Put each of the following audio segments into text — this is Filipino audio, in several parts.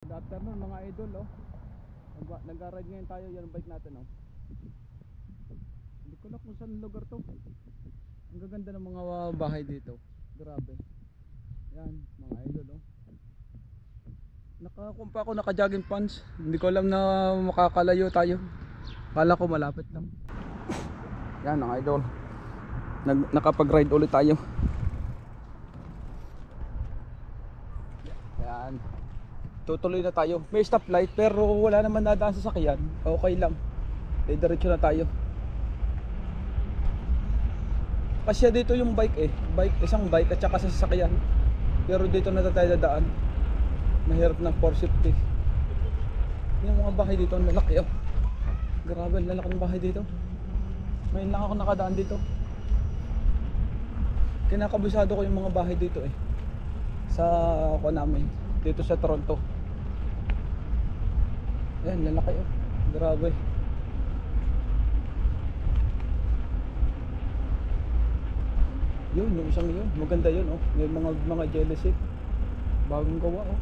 Good afternoon mga idol, oh. Nag-ride ngayon tayo, yan ang bike natin, oh. Hindi ko lang kung saan lugar to. Ang gaganda ng mga bahay dito. Grabe. Yan mga idol, oh. Nakakumpa ako, naka-jogging pants. Hindi ko alam na makakalayo tayo. Kala ko malapit lang. Yan mga idol. Nakapag-ride ulit tayo. Yan. Tutuloy na tayo. May stoplight pero wala naman nadaan sa sakyan. Okay lang. Diretso na tayo. Kasi dito yung bike, isang bike at saka sa sasakyan. Pero dito na tayo dadaan. Mahirap ng 450. Yung mga bahay dito ang lalaki, oh. Grabe, lalaki ng bahay dito. Ngayon lang ako nakadaan dito. Kinakabisado ko yung mga bahay dito, sa ako namin dito sa Toronto. Yan, lalaki, oh. Grabe. Yun, yung isang yun. Maganda yun, oh. May mga jealousy. Bagong gawa, oh.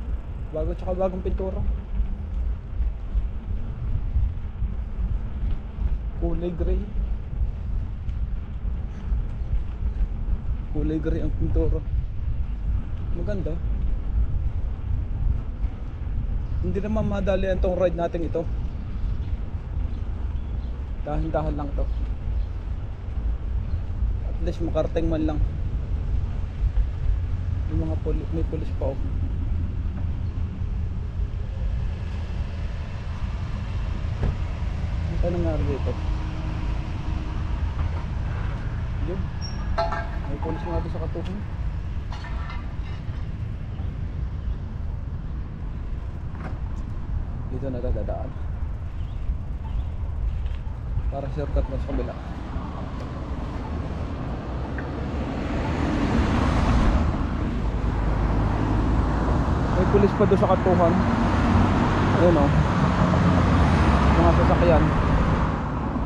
Tsaka bagong pintura. Kulay gray. Kulay gray ang pintura. Maganda. Hindi naman madali ang tong ride natin ito. Dahan-dahan lang to. At least makarating man lang. Yung mga may pulis pa, oh. Ano nangyari dito? Yun. May pulis nga doon sa katuhan. Dito na dadaan para shortcut mo sa kabila. May pulis pa doon sa katuhan. Ayun, oh. Mga sasakyan.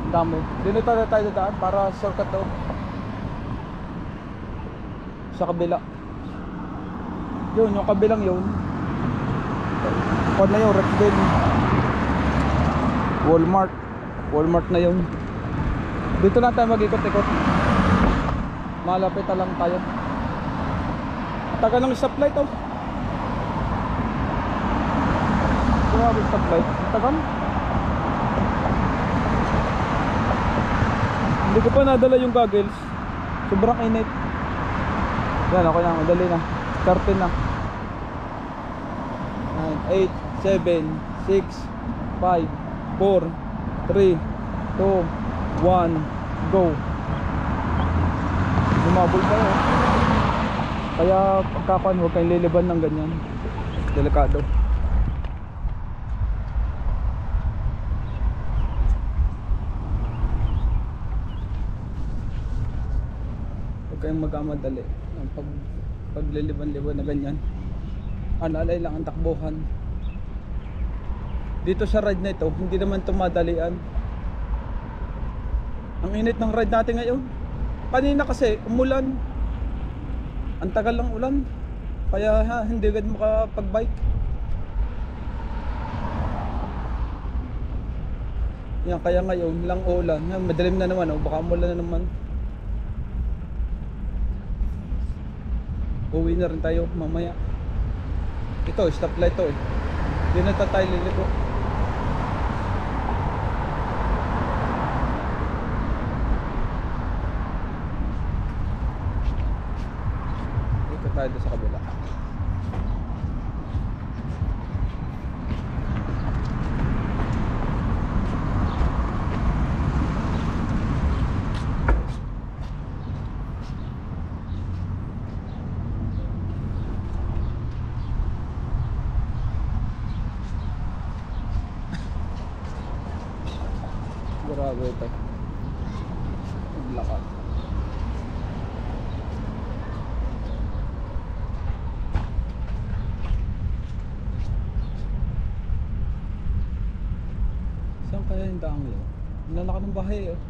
Ang dami. Dito tayo dadaan para shortcut daw sa kabila. Yun, yung kabilang yun. Kung na yung Rexdale, Walmart na yun. Dito lang tayo mag-ikot-ikot. Malapit na lang tayo. Taga ng stoplight, oh. Grabe stoplight. Tagal. Hindi ko pa nadala yung goggles. Sobrang init. Yan, okay na, madali na. 13 na. 8, 7, 6, 5, 4, 3, 2, 1, go. Lumabol tayo. Kaya pagkapan, huwag kayong liliban ng ganyan. Delikado. Huwag kayong magkamadali. Pagliliban-liban na ganyan. Alay lang ang takbuhan. Dito sa ride na ito, hindi naman tumadalian. Ang init ng ride natin ngayon. Kanina kasi umulan. Ang tagal ng ulan. Kaya hindi agad makapag-bike. Yan, kaya ngayon lang ulan. Yan, madilim na naman, oh. Baka umulan na naman. Uwi na rin tayo mamaya. Ito, stoplight to, Hindi na tayo liliko. Dito tayo sa kabila. Grabe ito. Maglakad. Saan kaya yung daang yun? Lalakad ng bahay, oh.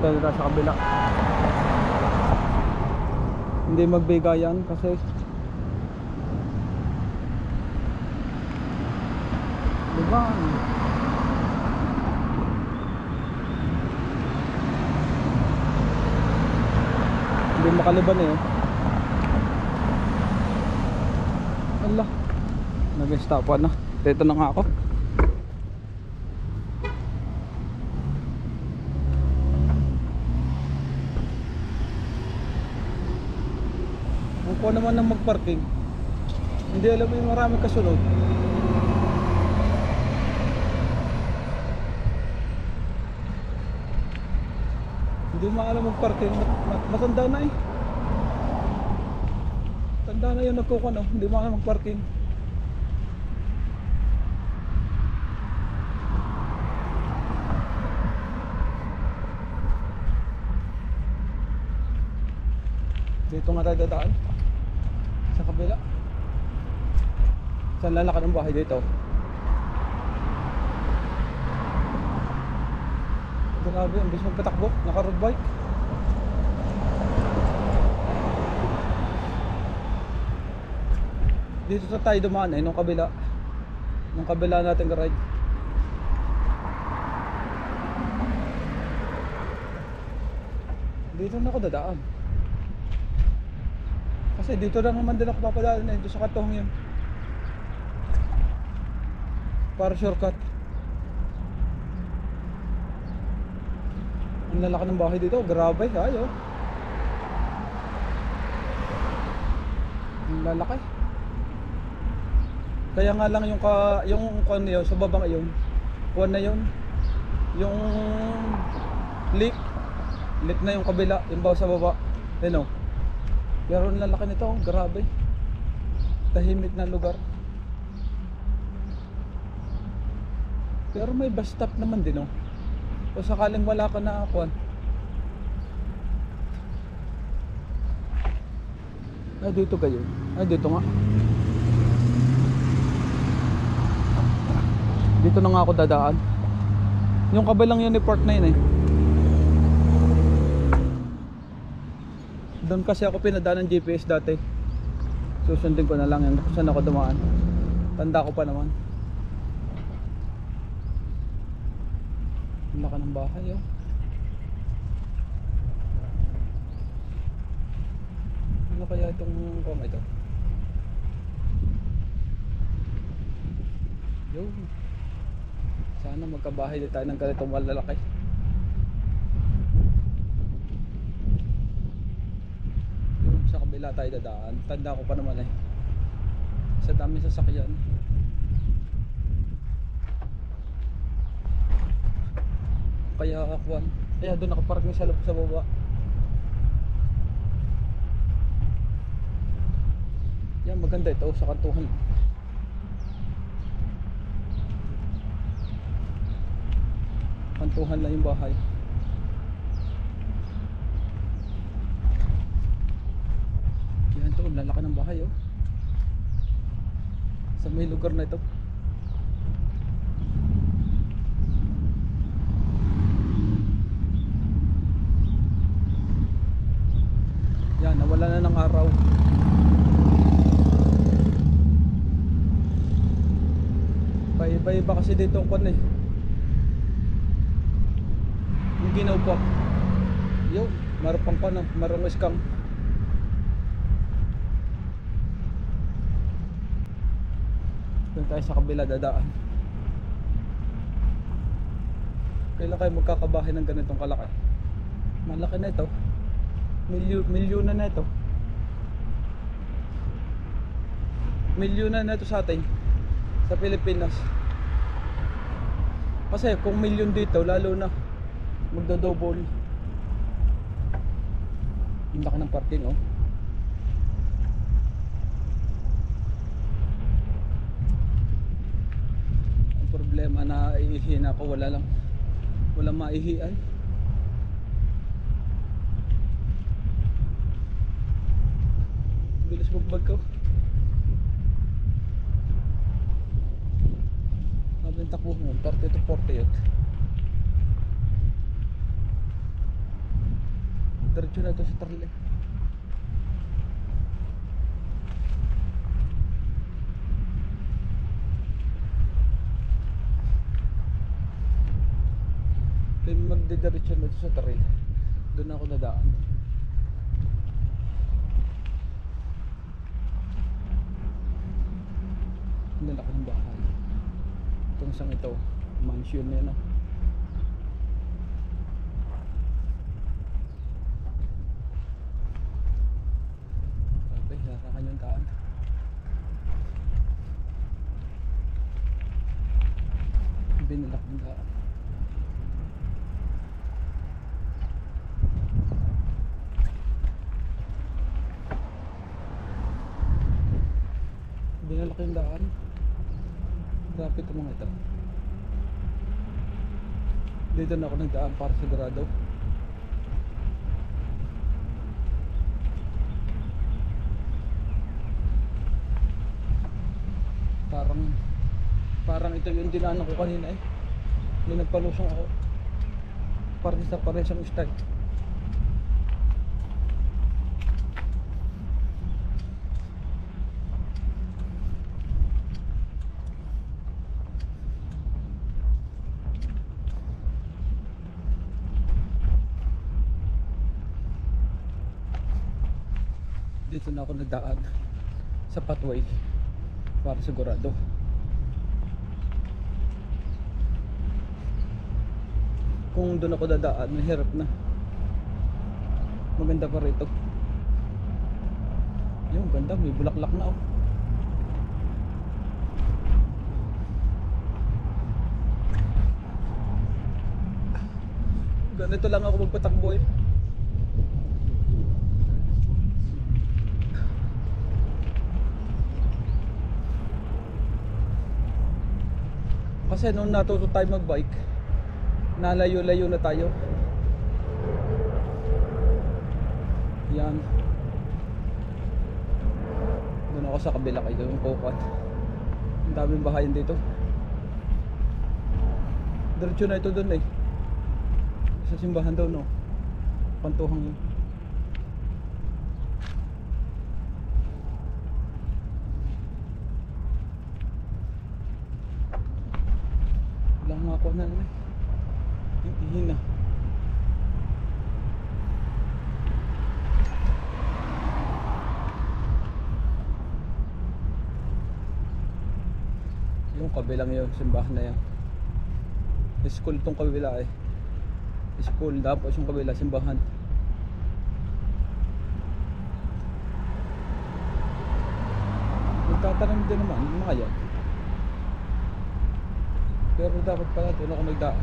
tayo sa kabila. Hindi magbigayan kasi diba? Hindi makaliban eh. Allah, nag-stopan na. Dito na nga ako. Ako naman ng magparking. Hindi alam mo yung maraming kasunod. Hindi maalam magparking. Matanda na eh. Tanda na yung nagkukuno. Hindi maalam magparking. Dito nga tayo dadaan sa kabila. Saan lalakad ng bahay dito? Grabe, ang bilis magpatakbo. Naka-road bike. Dito sa tayo dumaan eh, nung kabila. Nung kabila natin garage. Dito na ako dadaan. Kasi dito lang naman din ako papadaan eh, dito sa katuhong yun. Para shortcut. Ang lalaki ng bahay dito, grabe, ayo. Ang lalaki. Kaya nga lang yung kuan niyo sa baba ngayon. Kuan na yun. Yung leak na yung kabila, yung baw sa baba. Ano? Pero ang lalaki nito, grabe. Tahimik na lugar. Pero may bus stop naman din, oh. O sakaling wala ka na kuan. Ay, dito kayo. Ay, dito nga. Dito na nga ako dadaan. Yung kabilang uniport na yun eh. Doon kasi ako pinadaan ng GPS dati. Susundin ko na lang yan kung saan ako dumaan. Tanda ko pa naman. Ang laki ng bahay, oh. Ano kaya itong ito? Yo. Sana magkabahay din tayo ng ganitong malalaki. Yung sa kabila tayo dadaan. Tanda ko pa naman eh. Sa dami sasakyan. Kaya akuan. Kaya doon nakaparking sa loob sa baba. Yan, maganda ito sa kantuhan. Kantuhan lang yung bahay. Yan to, lalaki ng bahay, oh. Sa may lugar na ito. Yan, nawala na ng araw. Iba-iba kasi dito ang kwan eh. Yung ginaw po. Yo, marupang kwan, marong iskang. Doon tayo sa kabila dadaan. Kailan kayo magkakabahay ng ganitong kalaki? Malaki na ito. Milyon na ito. Milyon na ito sa atin. Sa Pilipinas. Kasi kung milyon dito, lalo na magdo-double. Ang laki ng parking, oh. Ang problema na iihin ako, walang maihian. Bilis magbag ko. Sabi ng takbo mo, 30 to 40 yun. Diretso na ito sa Tarlac. Kaya magdidiretso na ito sa Tarlac. Doon ako nadaan. Nalaki ng bahay. Itong isang ito, mansion na yun. Grabe, narakan yung daan. Binalak ng daan. Binalak yung daan. Grabe ito mga ito. Dito na ako nagdaan para sigurado. Parang ito yung dinaanan ko kanina eh. Yung nagpalusong ako. Parang siyang start. Dito na ako nagdaan sa pathway para sigurado. Kung doon ako dadaan, mahirap na. Maganda pa rito. Yung ganda, may bulaklak na oh. Ganito lang ako magpatakbo eh. Kasi nung natuto tayo magbike, nalayo-layo na tayo. Yan. Doon ako sa kabila kayo yung Kokat. Ang daming bahayan dito. Diretso na ito doon eh. Sa simbahan daw no. Pantuhang yun. Walang nga ako na eh. Ihin na. Yung kabilang yun, simbahan na yan. School tong kabila eh. School, tapos yung kabila, simbahan. Magtatanim din naman, yung mga yan. Pero dapat pala doon ako magdaan.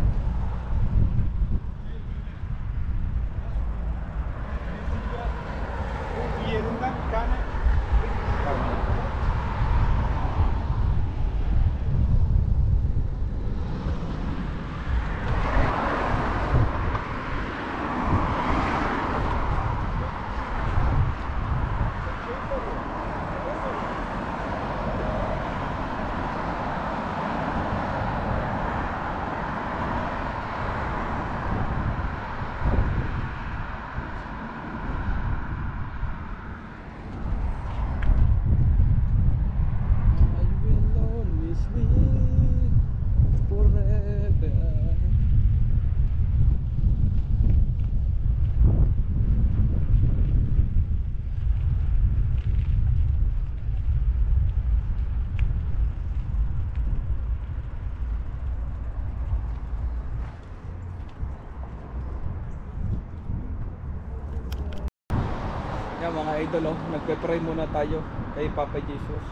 Yan mga idol oh, nagpe-pray muna tayo kay Papa Jesus.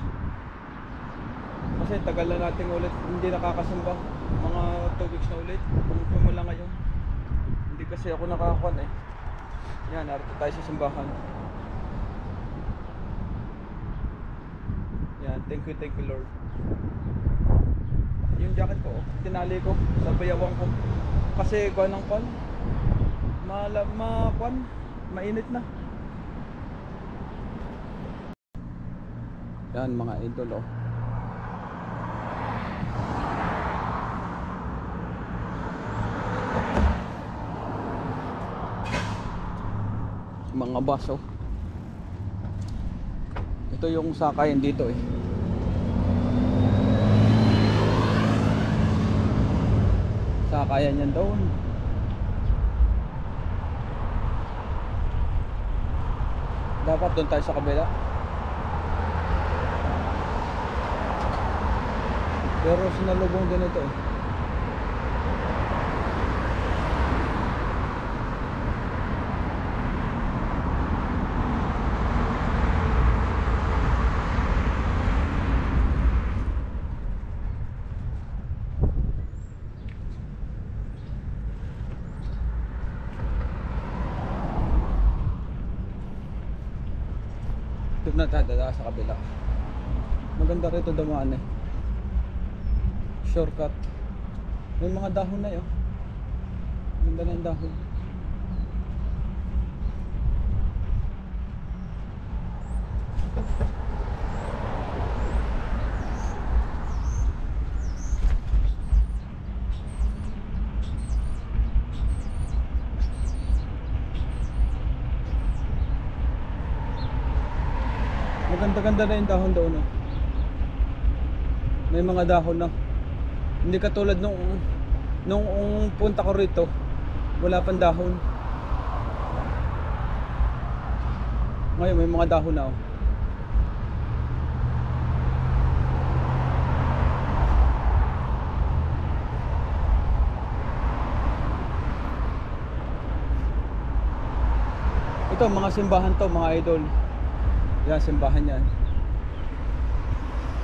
Kasi tagal na natin ulit hindi nakakasimba. Mga 2 weeks na ulit. Pumula ngayon. Hindi kasi ako nakakakuan eh. Yan, narito tayo sa simbahan. Yan, thank you Lord. Yung jacket ko, tinali ko sa bayawang ko. Kasi kuan ng kuan. Mainit na. Yan mga idol oh. Mga baso. Ito yung sakayan dito eh. Sakayan yan doon. Dapat doon tayo sa kabila. Pero sinalubong din ito eh. Doon na tayo sa kabila. Maganda rito dumaan eh. Shortcut. May mga dahon na yun. Ganda na yung dahon. Maganda-ganda na yung dahon doon. May mga dahon na. Hindi katulad nung punta ko rito, wala pang dahon. Ngayon may mga dahon na. Ito mga simbahan to, mga idol. Yan, simbahan yan.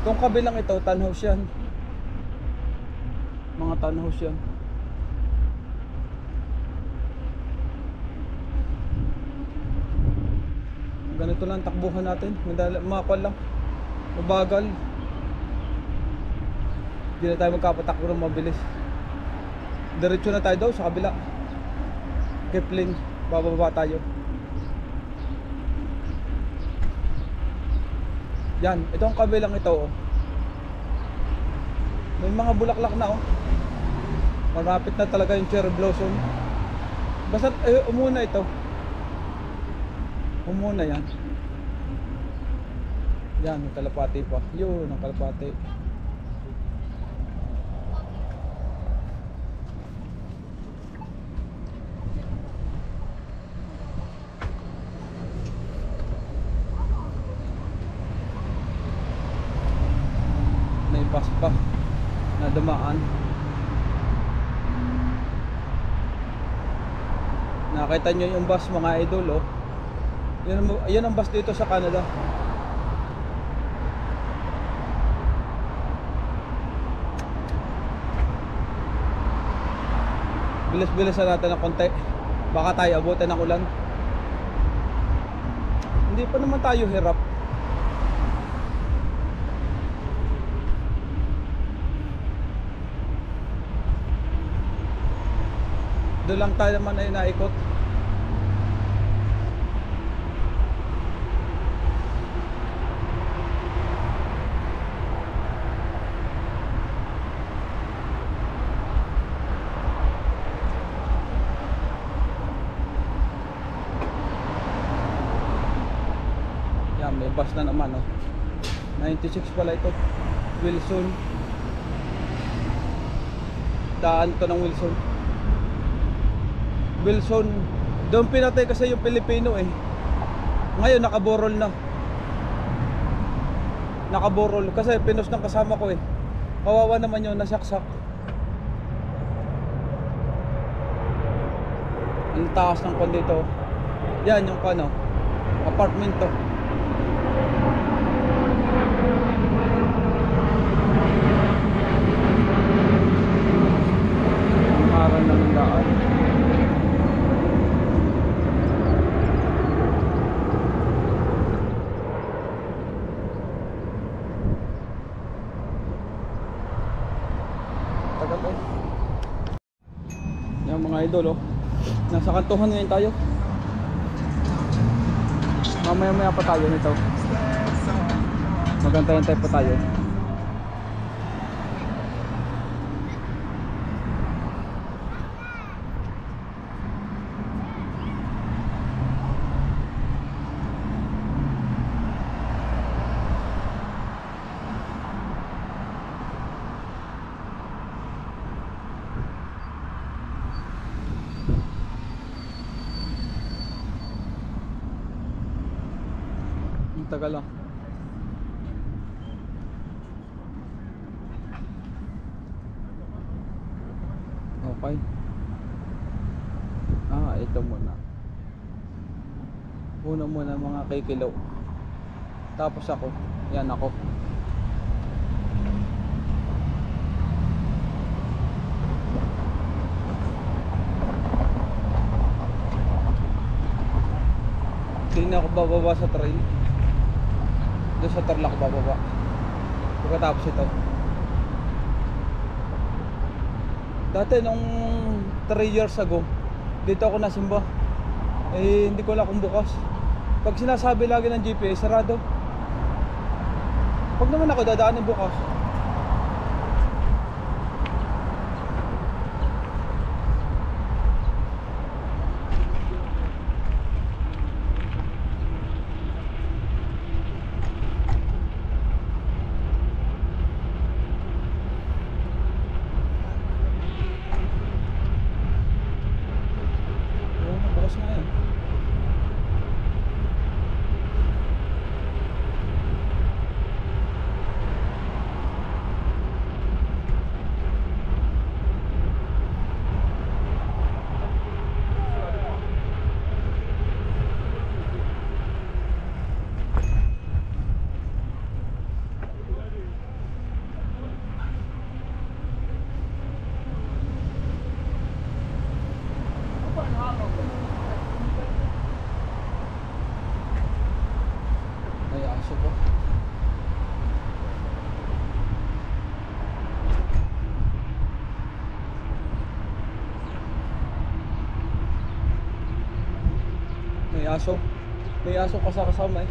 Itong kabilang ito, townhouse yan. Mga townhouse yan. Ganito lang takbuhan natin. Makapal lang. Mabagal. Hindi na tayo magkapatakbo ng mabilis. Diretso na tayo daw sa kabila. Kipling. Bababa tayo. Yan, itong kabilang ito oh. May mga bulaklak na oh. Marapit na talaga yung cherry blossom. Basta umuna ito. Umuna yan. Yan, may kalapati pa. Yun, ang kalapati. Bus pa na dumaan. Nakita nyo yung bus mga idol oh. Yan ang bus dito sa Canada. Bilis-bilisan natin ng konti. Baka tayo abutin ng ulan. Hindi pa naman tayo hirap. Doon lang tayo naman ay naikot. Yan, may bus na naman oh. 96 pala ito. Wilson. Daan to ng Wilson. Wilson, doon pinatay kasi yung Pilipino eh. Ngayon nakaborol na. Nakaborol kasi pinos ng kasama ko eh. Kawawa naman yun, nasaksak. Ang taas ng kon dito. Yan yung ano, apartment to. Ang aral na ng daan. Yan mga idol oh. Nasa kantuhan ngayon tayo. Mamaya-maya pa tayo nito. Magantay-antay pa tayo. Tagal lang. Okay. Ito muna. Una muna mga kikilaw. Tapos ako. Yan ako. Hindi na ako bababa sa train. Doon sa Tarlac bababa. Pagkatapos ito. Dati nung 3 years ago, dito ako nasimba. Hindi ko alam kung bukas. Pag sinasabi lagi ng GPS, sarado. Pag naman ako dadaan ng bukas. Bukas nga yan. May aso po. May aso. May aso kasama eh.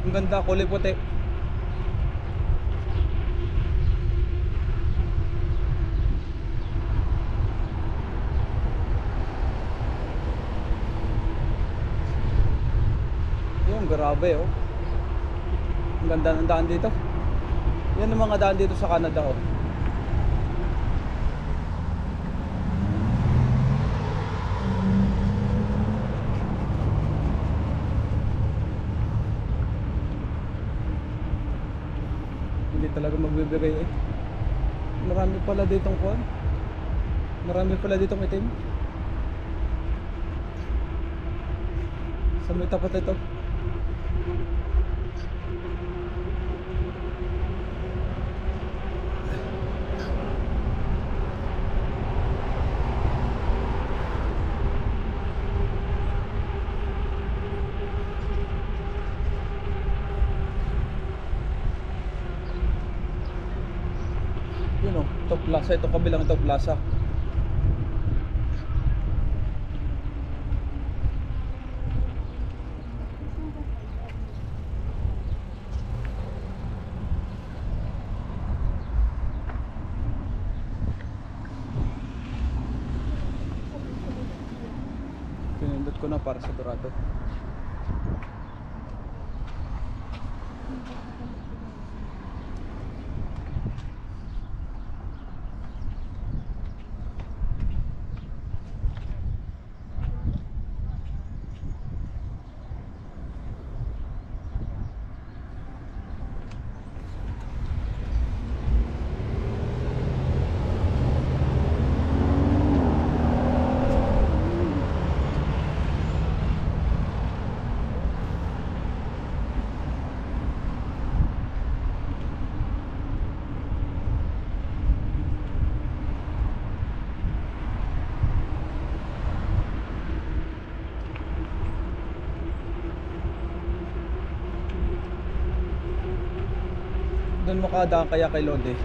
Ang ganda, kulay puti. Yung grabe oh. Ang ganda ng daan dito. Yan ang mga daan dito sa Canada oh. Hindi talaga magbibigay eh. Marami pala ditong kuwan. Marami pala ditong itim. Sa may tapat ito. Yun o, Top Plaza. Ito kabilang Top Plaza. Pinindot ko na para sa Dorado. Doon makadaan kaya kay Lode.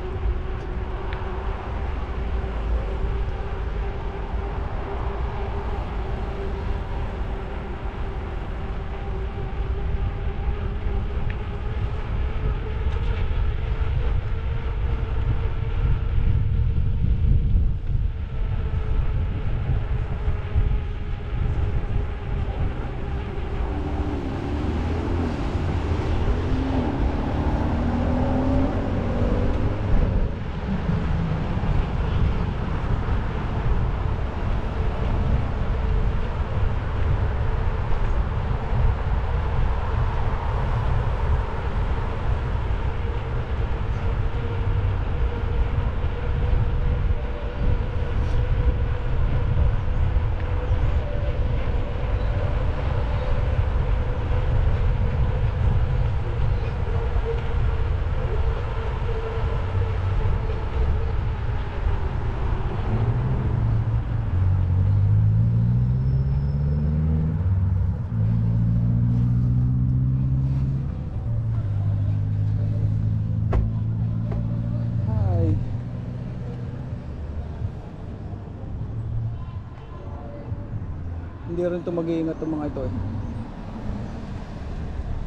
Hindi rin ito mag-iingat itong mga ito eh.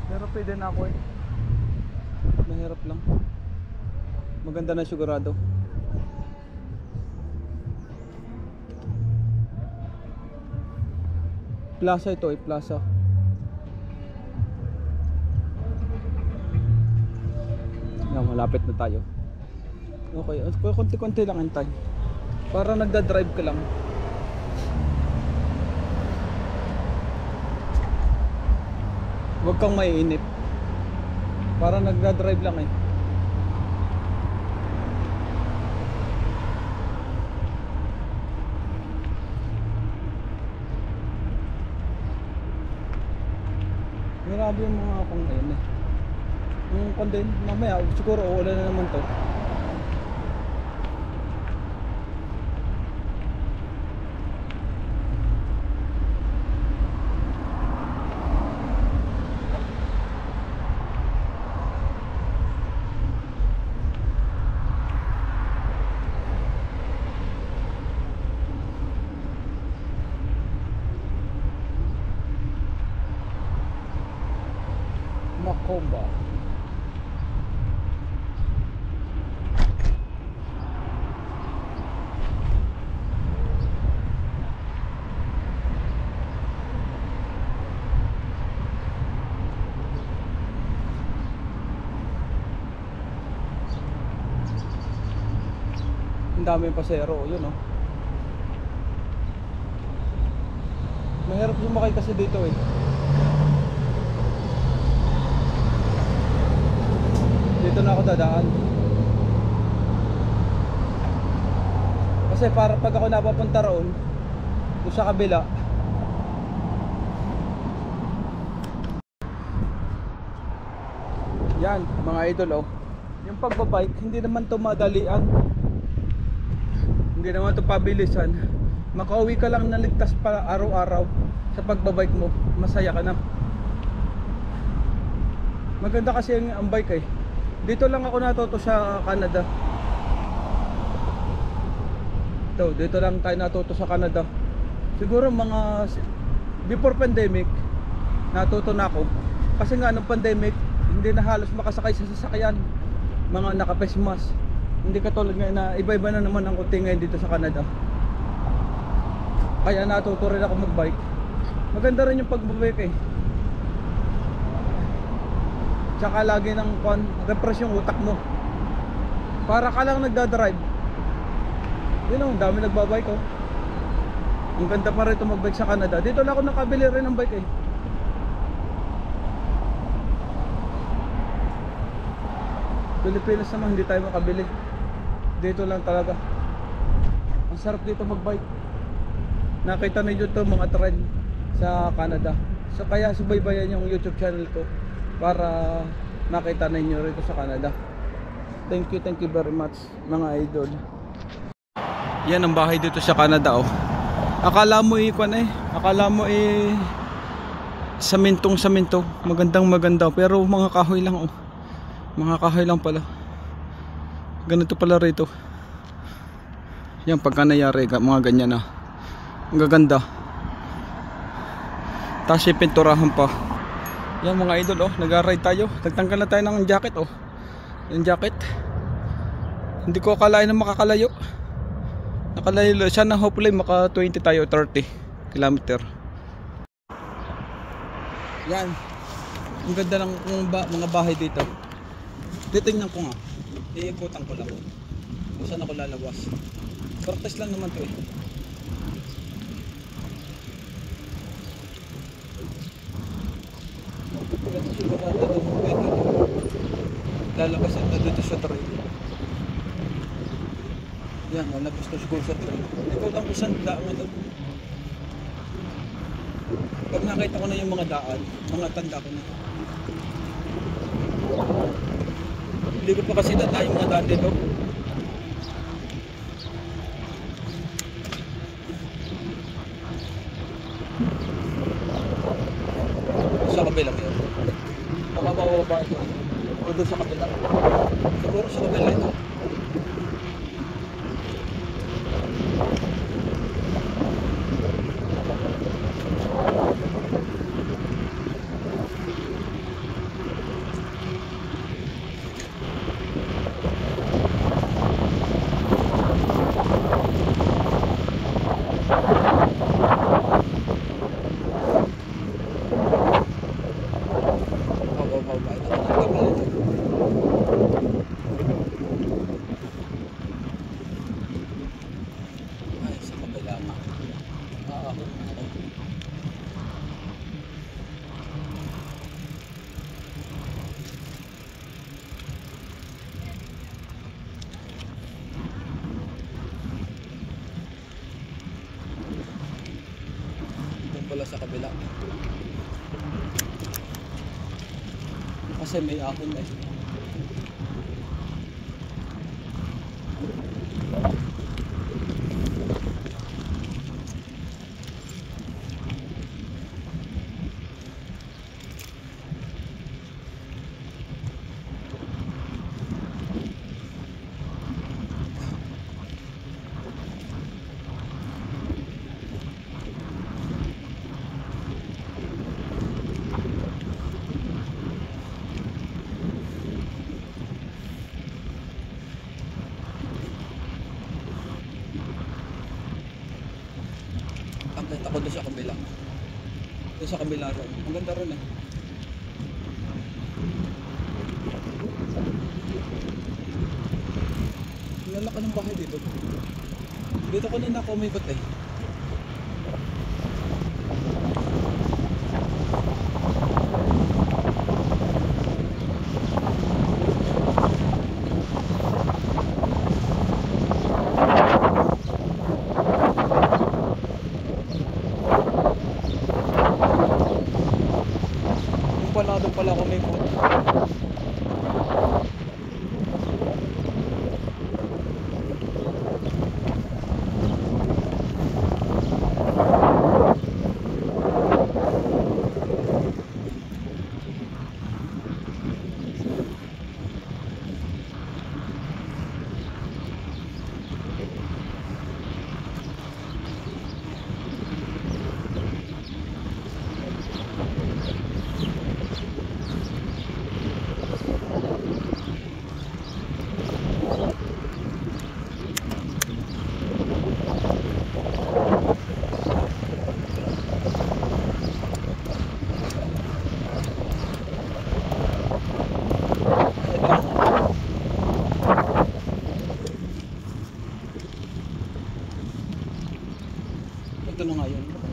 Pero pwede na ako eh. Mahirap lang. Maganda na sigurado. Plaza ito eh, plaza. Yan, malapit na tayo. Okay, konti-konti lang antay. Para nagda-drive ka lang. Huwag kang maiinip. Para nagda-drive lang eh. Grabe yung mga akong ngayon eh. Yung kondin, mamaya siguro wala na naman to. Makomba. Ang daming pasero, yun oh. Mahirap sumakay kasi dito eh. Dito na ako dadaan. Kasi para pag ako napapunta roon, doon sa kabila, yan mga idol oh. Yung pagbabike, hindi naman to madalian. Hindi naman to pabilisan. Makauwi ka lang na ligtas para araw-araw sa pagbabike mo. Masaya ka na. Maganda kasi ang bike eh. Dito lang ako natuto sa Canada. Dito lang tayo natuto sa Canada. Siguro mga before pandemic natuto na ako. Kasi nga nung pandemic hindi na halos makasakay sa sasakyan. Mga naka-face mask. Hindi katulad ngayon na iba-iba na naman ang kuting ngayon dito sa Canada. Kaya natuto rin ako magbike. Maganda rin yung pagbabike eh. Tsaka lagi ng refresh yung utak mo. Para ka lang nagdadrive. Yun o, dami nagbabike oh. Ang ganda pa rin ito magbike sa Canada. Dito na ako nakabili rin ng bike eh. Pilipinas naman hindi tayo makabili. Dito lang talaga. Ang sarap dito magbike. Nakita na dito mga trend sa Canada. So kaya subaybayan yung YouTube channel ko para makita ninyo rito sa Canada. Thank you very much mga idol. Yan ang bahay dito sa Canada oh. Akala mo akala mo samintong maganda pero mga kahoy lang oh. Mga kahoy lang pala. Ganito pala rito. Yan pagka nangyari mga ganyan na. Ang gaganda. Tapos pinturahan pa. Yan mga idol oh, nag-ride tayo. Nagtanggal na tayo ng jacket oh. Yung jacket. Hindi ko akalain na makakalayo. Nakalayo sana hopefully maka 20 tayo, 30 kilometer. Yan. Ang ganda ng mga bahay dito. Titingnan ko nga. Iikutan ko lang. Kung saan ako lalabas. Practice lang naman to eh. Lalabas ito dito sa train. Yan, lalabas ko siguro sa train. Ikaw lang kung saan daan ito. Pag nakita ko na yung mga daan, mga tanda ko na. Hindi ko pa kasi data yung mga daan dito. Sa kabila yun. Mababa ito. O doon sa kabila. Siguro sa kabila ito. na. Oo. Doon pala sa kabila. Kasi may ahon eh. Update ako doon sa kabila. Doon sa kabila ron. Ang ganda ron eh. Lalaki ng bahay dito. Dito kanina ako umikot eh. Doon pala ako may food. Ito na nga yun.